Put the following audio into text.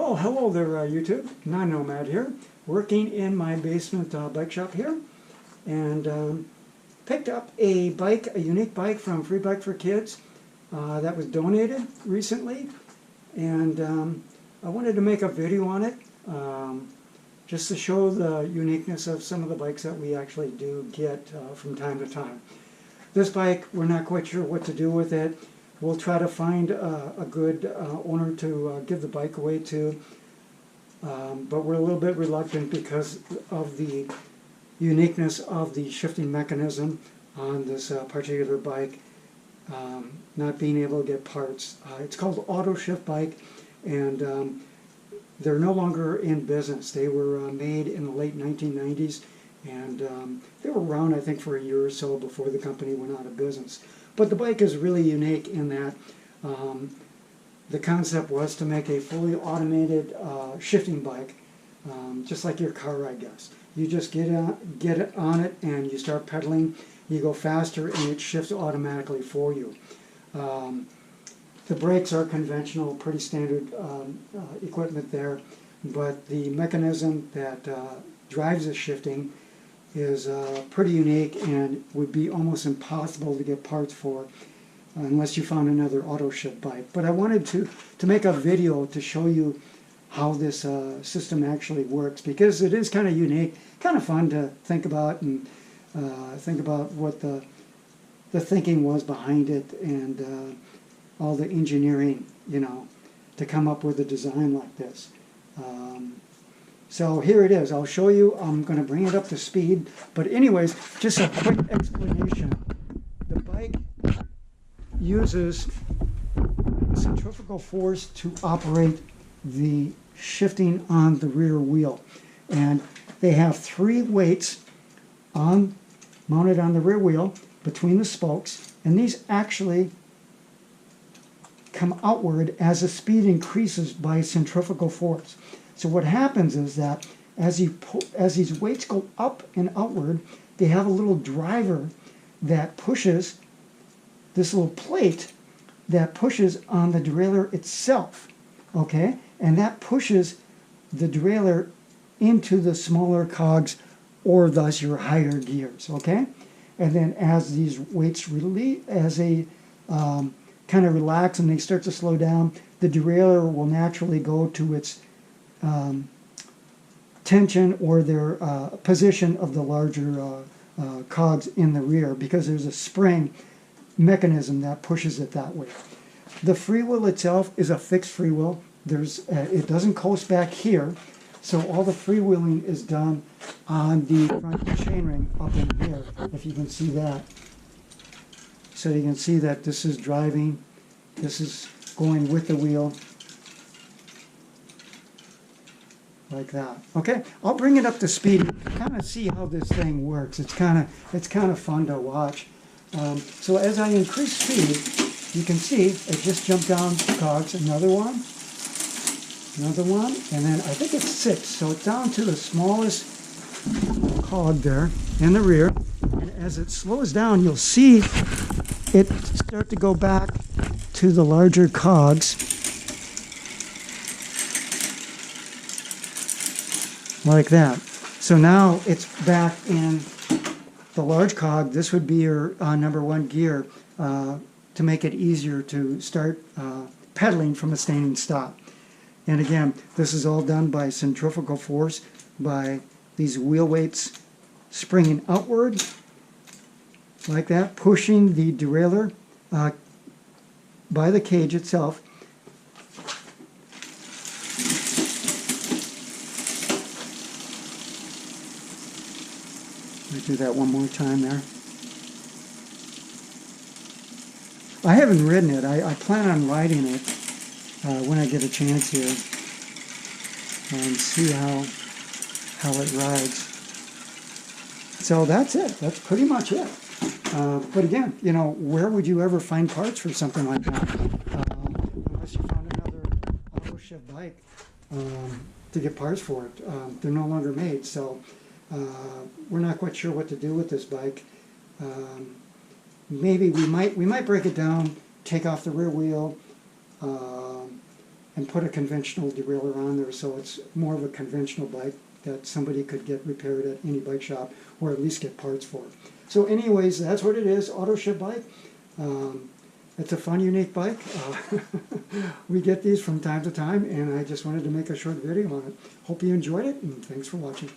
Well, hello there, YouTube. Non-Nomad here, working in my basement bike shop here, and picked up a bike, a unique bike from Free Bike for Kids that was donated recently, and I wanted to make a video on it just to show the uniqueness of some of the bikes that we actually do get from time to time. This bike, we're not quite sure what to do with it. We'll try to find a good owner to give the bike away to, but we're a little bit reluctant because of the uniqueness of the shifting mechanism on this particular bike, not being able to get parts. It's called Autoshift bike, and they're no longer in business. They were made in the late 1990s, and they were around, I think, for a year or so before the company went out of business. But the bike is really unique in that the concept was to make a fully automated shifting bike, just like your car, I guess. You just get it on it and you start pedaling, you go faster and it shifts automatically for you. The brakes are conventional, pretty standard equipment there, but the mechanism that drives the shifting is pretty unique and would be almost impossible to get parts for unless you found another Autoshift bike. But I wanted to make a video to show you how this system actually works, because it is kind of unique, kind of fun to think about, and think about what the thinking was behind it, and all the engineering, you know, to come up with a design like this. So here it is. I'll show you. I'm going to bring it up to speed. But anyways, just a quick explanation. The bike uses centrifugal force to operate the shifting on the rear wheel. And they have 3 weights mounted on the rear wheel between the spokes. And these actually come outward as the speed increases by centrifugal force. So what happens is that as these weights go up and outward, they have a little driver that pushes this little plate that pushes on the derailleur itself, okay? And that pushes the derailleur into the smaller cogs, or thus your higher gears, okay? And then as these weights release, as they kind of relax and they start to slow down, the derailleur will naturally go to its tension, or their position of the larger cogs in the rear, because there's a spring mechanism that pushes it that way. The freewheel itself is a fixed freewheel. It doesn't coast back here, so all the freewheeling is done on the front chainring up in here, if you can see that. So you can see that this is driving, this is going with the wheel, like that. Okay, I'll bring it up to speed, kind of see how this thing works. It's kind of fun to watch. So as I increase speed, you can see it just jumped down cogs. Another one, and then I think it's 6. So it's down to the smallest cog there in the rear. And as it slows down, you'll see it start to go back to the larger cogs, like that. So now it's back in the large cog. This would be your number 1 gear to make it easier to start pedaling from a standing stop. And again, this is all done by centrifugal force, by these wheel weights springing outward like that, pushing the derailleur by the cage itself. Let me do that one more time there. I haven't ridden it. I plan on riding it when I get a chance here, and see how it rides. So that's it. That's pretty much it. But again, you know, where would you ever find parts for something like that? Unless you found another Autoshift bike to get parts for it. They're no longer made, so we're not quite sure what to do with this bike. Maybe we might break it down, take off the rear wheel, and put a conventional derailleur on there, so it's more of a conventional bike that somebody could get repaired at any bike shop, or at least get parts for. So anyways, that's what it is, Autoshift bike. It's a fun, unique bike. We get these from time to time, and I just wanted to make a short video on it. Hope you enjoyed it, and thanks for watching.